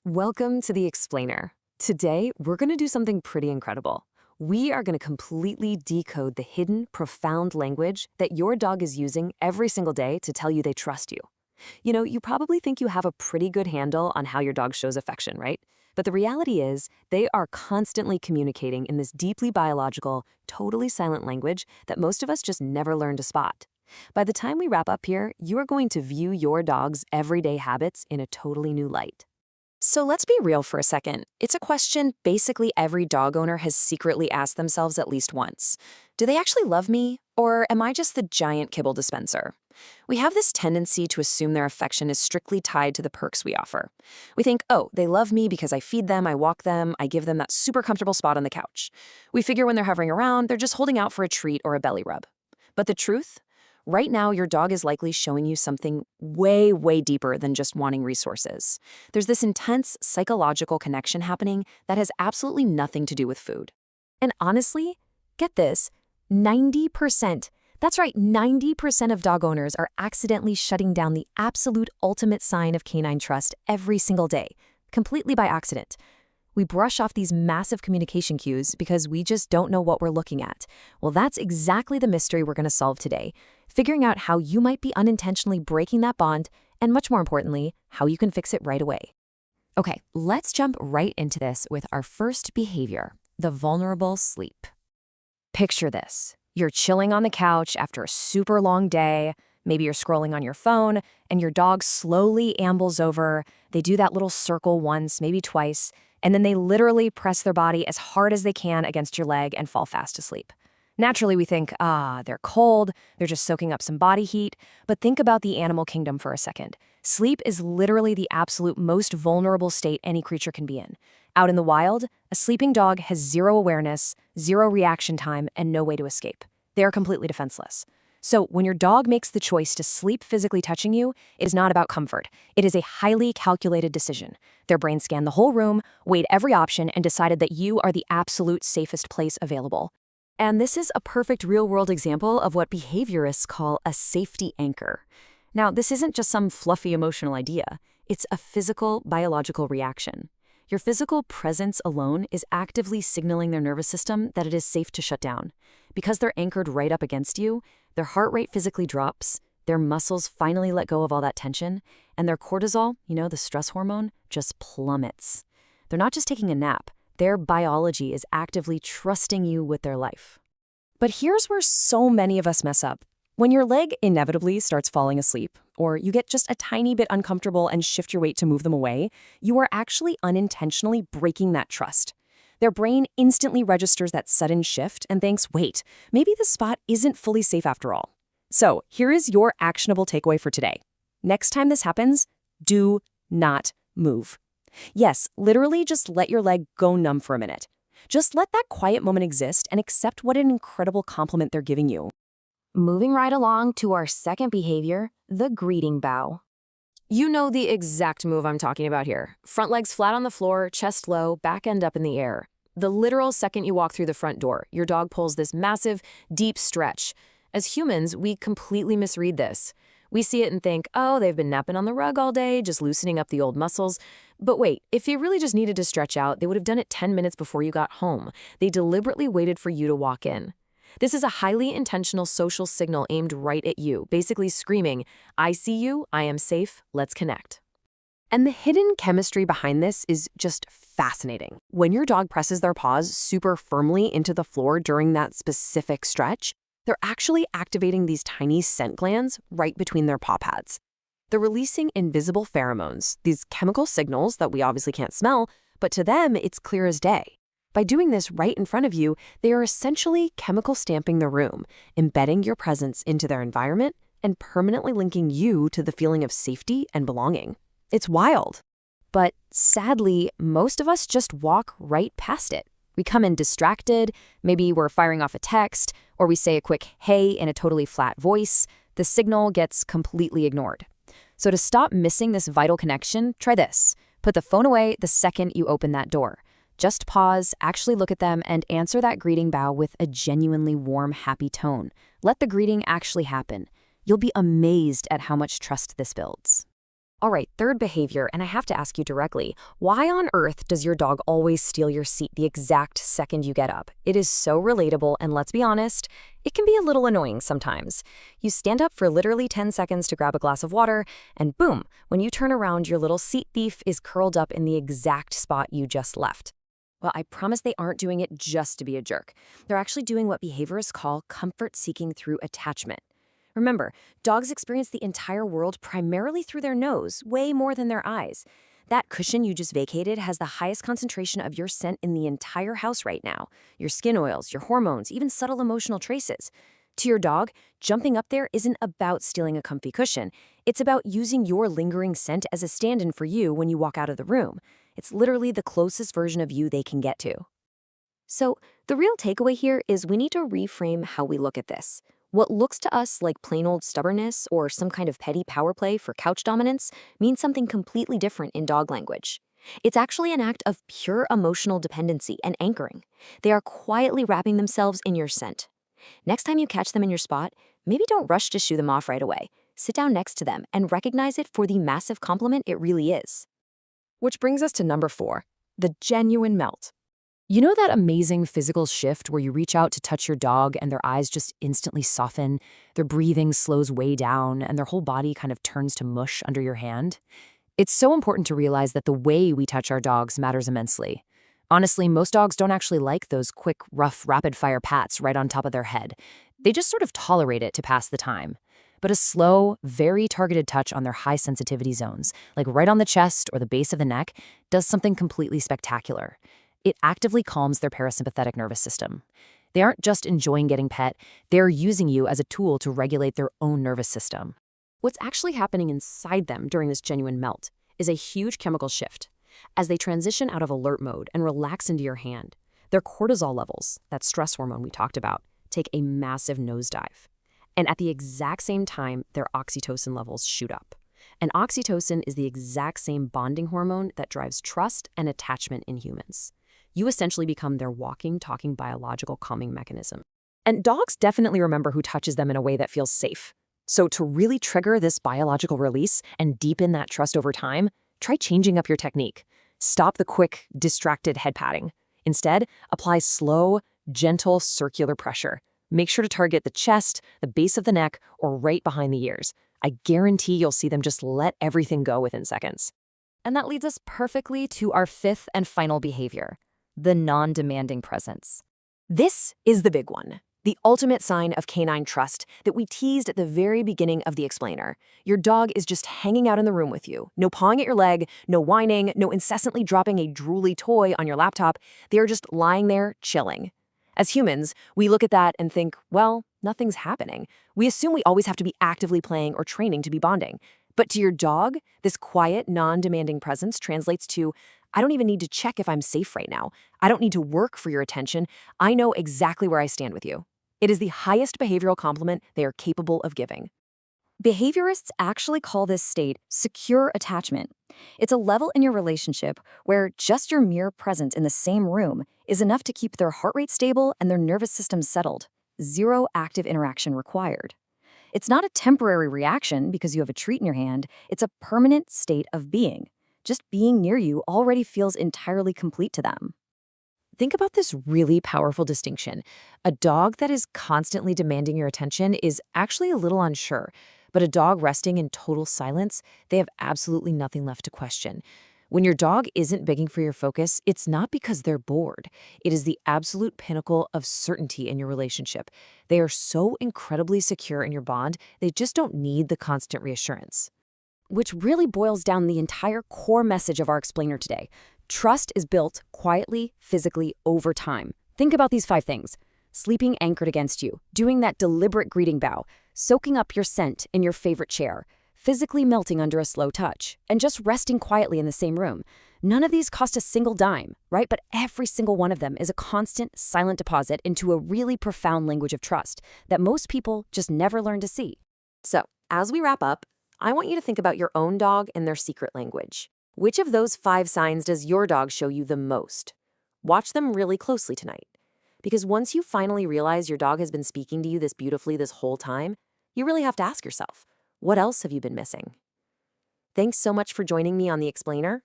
Welcome to The Explainer. Today, we're going to do something pretty incredible. We are going to completely decode the hidden, profound language that your dog is using every single day to tell you they trust you. You probably think you have a pretty good handle on how your dog shows affection, right? But the reality is, they are constantly communicating in this deeply biological, totally silent language that most of us just never learn to spot. By the time we wrap up here, you are going to view your dog's everyday habits in a totally new light. So let's be real for a second. It's a question basically every dog owner has secretly asked themselves at least once. Do they actually love me, or am I just the giant kibble dispenser? We have this tendency to assume their affection is strictly tied to the perks we offer. We think, oh, they love me because I feed them, I walk them, I give them that super comfortable spot on the couch. We figure when they're hovering around, they're just holding out for a treat or a belly rub. But the truth? Right now, your dog is likely showing you something way, way deeper than just wanting resources. There's this intense psychological connection happening that has absolutely nothing to do with food. And honestly, get this, 90%, that's right, 90% of dog owners are accidentally shutting down the absolute ultimate sign of canine trust every single day, completely by accident. We brush off these massive communication cues because we just don't know what we're looking at. Well, that's exactly the mystery we're going to solve today, figuring out how you might be unintentionally breaking that bond, and much more importantly, how you can fix it right away. Okay, let's jump right into this with our first behavior, the vulnerable sleep. Picture this. You're chilling on the couch after a super long day. Maybe you're scrolling on your phone, and your dog slowly ambles over. They do that little circle once, maybe twice, and then they literally press their body as hard as they can against your leg and fall fast asleep. Naturally, we think, they're cold, they're just soaking up some body heat. But think about the animal kingdom for a second. Sleep is literally the absolute most vulnerable state any creature can be in. Out in the wild, a sleeping dog has zero awareness, zero reaction time, and no way to escape. They are completely defenseless. So when your dog makes the choice to sleep physically touching you, it is not about comfort. It is a highly calculated decision. Their brain scanned the whole room, weighed every option, and decided that you are the absolute safest place available. And this is a perfect real-world example of what behaviorists call a safety anchor. Now, this isn't just some fluffy emotional idea. It's a physical, biological reaction. Your physical presence alone is actively signaling their nervous system that it is safe to shut down. Because they're anchored right up against you, their heart rate physically drops, their muscles finally let go of all that tension, and their cortisol, the stress hormone, just plummets. They're not just taking a nap. Their biology is actively trusting you with their life. But here's where so many of us mess up. When your leg inevitably starts falling asleep, or you get just a tiny bit uncomfortable and shift your weight to move them away, you are actually unintentionally breaking that trust. Their brain instantly registers that sudden shift and thinks, wait, maybe this spot isn't fully safe after all. So here is your actionable takeaway for today. Next time this happens, do not move. Yes, literally just let your leg go numb for a minute. Just let that quiet moment exist and accept what an incredible compliment they're giving you. Moving right along to our second behavior, the greeting bow. You know the exact move I'm talking about here. Front legs flat on the floor, chest low, back end up in the air. The literal second you walk through the front door, your dog pulls this massive, deep stretch. As humans, we completely misread this. We see it and think, oh, they've been napping on the rug all day, just loosening up the old muscles. But wait, if you really just needed to stretch out, they would have done it 10 minutes before you got home. They deliberately waited for you to walk in. This is a highly intentional social signal aimed right at you, basically screaming, I see you, I am safe, let's connect. And the hidden chemistry behind this is just fascinating. When your dog presses their paws super firmly into the floor during that specific stretch, they're actually activating these tiny scent glands right between their paw pads. They're releasing invisible pheromones, these chemical signals that we obviously can't smell, but to them, it's clear as day. By doing this right in front of you, they are essentially chemical stamping the room, embedding your presence into their environment and permanently linking you to the feeling of safety and belonging. It's wild. But sadly, most of us just walk right past it. We come in distracted, maybe we're firing off a text, or we say a quick hey in a totally flat voice. The signal gets completely ignored. So to stop missing this vital connection, try this. Put the phone away the second you open that door. Just pause, actually look at them, and answer that greeting bow with a genuinely warm, happy tone. Let the greeting actually happen. You'll be amazed at how much trust this builds. All right, third behavior, and I have to ask you directly, why on earth does your dog always steal your seat the exact second you get up? It is so relatable, and let's be honest, it can be a little annoying sometimes. You stand up for literally 10 seconds to grab a glass of water, and boom, when you turn around, your little seat thief is curled up in the exact spot you just left. Well, I promise they aren't doing it just to be a jerk. They're actually doing what behaviorists call comfort seeking through attachment. Remember, dogs experience the entire world primarily through their nose, way more than their eyes. That cushion you just vacated has the highest concentration of your scent in the entire house right now. Your skin oils, your hormones, even subtle emotional traces. To your dog, jumping up there isn't about stealing a comfy cushion. It's about using your lingering scent as a stand-in for you when you walk out of the room. It's literally the closest version of you they can get to. So, the real takeaway here is we need to reframe how we look at this. What looks to us like plain old stubbornness or some kind of petty power play for couch dominance means something completely different in dog language. It's actually an act of pure emotional dependency and anchoring. They are quietly wrapping themselves in your scent. Next time you catch them in your spot, maybe don't rush to shoo them off right away. Sit down next to them and recognize it for the massive compliment it really is. Which brings us to number 4, the genuine melt. You know that amazing physical shift where you reach out to touch your dog and their eyes just instantly soften, their breathing slows way down, and their whole body kind of turns to mush under your hand? It's so important to realize that the way we touch our dogs matters immensely. Honestly, most dogs don't actually like those quick, rough, rapid-fire pats right on top of their head. They just sort of tolerate it to pass the time. But a slow, very targeted touch on their high sensitivity zones, like right on the chest or the base of the neck, does something completely spectacular. It actively calms their parasympathetic nervous system. They aren't just enjoying getting pet, they're using you as a tool to regulate their own nervous system. What's actually happening inside them during this genuine melt is a huge chemical shift. As they transition out of alert mode and relax into your hand, their cortisol levels, that stress hormone we talked about, take a massive nosedive. And at the exact same time, their oxytocin levels shoot up. And oxytocin is the exact same bonding hormone that drives trust and attachment in humans. You essentially become their walking, talking biological calming mechanism. And dogs definitely remember who touches them in a way that feels safe. So to really trigger this biological release and deepen that trust over time, try changing up your technique. Stop the quick, distracted head patting. Instead, apply slow, gentle circular pressure. Make sure to target the chest, the base of the neck, or right behind the ears. I guarantee you'll see them just let everything go within seconds. And that leads us perfectly to our 5th and final behavior, the non-demanding presence. This is the big one, the ultimate sign of canine trust that we teased at the very beginning of the explainer. Your dog is just hanging out in the room with you. No pawing at your leg, no whining, no incessantly dropping a drooly toy on your laptop. They are just lying there, chilling. As humans, we look at that and think, well, nothing's happening. We assume we always have to be actively playing or training to be bonding. But to your dog, this quiet, non-demanding presence translates to, I don't even need to check if I'm safe right now. I don't need to work for your attention. I know exactly where I stand with you. It is the highest behavioral compliment they are capable of giving. Behaviorists actually call this state secure attachment. It's a level in your relationship where just your mere presence in the same room is enough to keep their heart rate stable and their nervous system settled. Zero active interaction required. It's not a temporary reaction because you have a treat in your hand. It's a permanent state of being. Just being near you already feels entirely complete to them. Think about this really powerful distinction. A dog that is constantly demanding your attention is actually a little unsure, but a dog resting in total silence, they have absolutely nothing left to question. When your dog isn't begging for your focus, it's not because they're bored. It is the absolute pinnacle of certainty in your relationship. They are so incredibly secure in your bond, they just don't need the constant reassurance. Which really boils down the entire core message of our explainer today. Trust is built quietly, physically, over time. Think about these 5 things. Sleeping anchored against you, doing that deliberate greeting bow, soaking up your scent in your favorite chair, physically melting under a slow touch, and just resting quietly in the same room. None of these cost a single dime, right? But every single one of them is a constant, silent deposit into a really profound language of trust that most people just never learn to see. So, as we wrap up, I want you to think about your own dog and their secret language. Which of those 5 signs does your dog show you the most? Watch them really closely tonight. Because once you finally realize your dog has been speaking to you this beautifully this whole time, you really have to ask yourself, what else have you been missing? Thanks so much for joining me on The Explainer.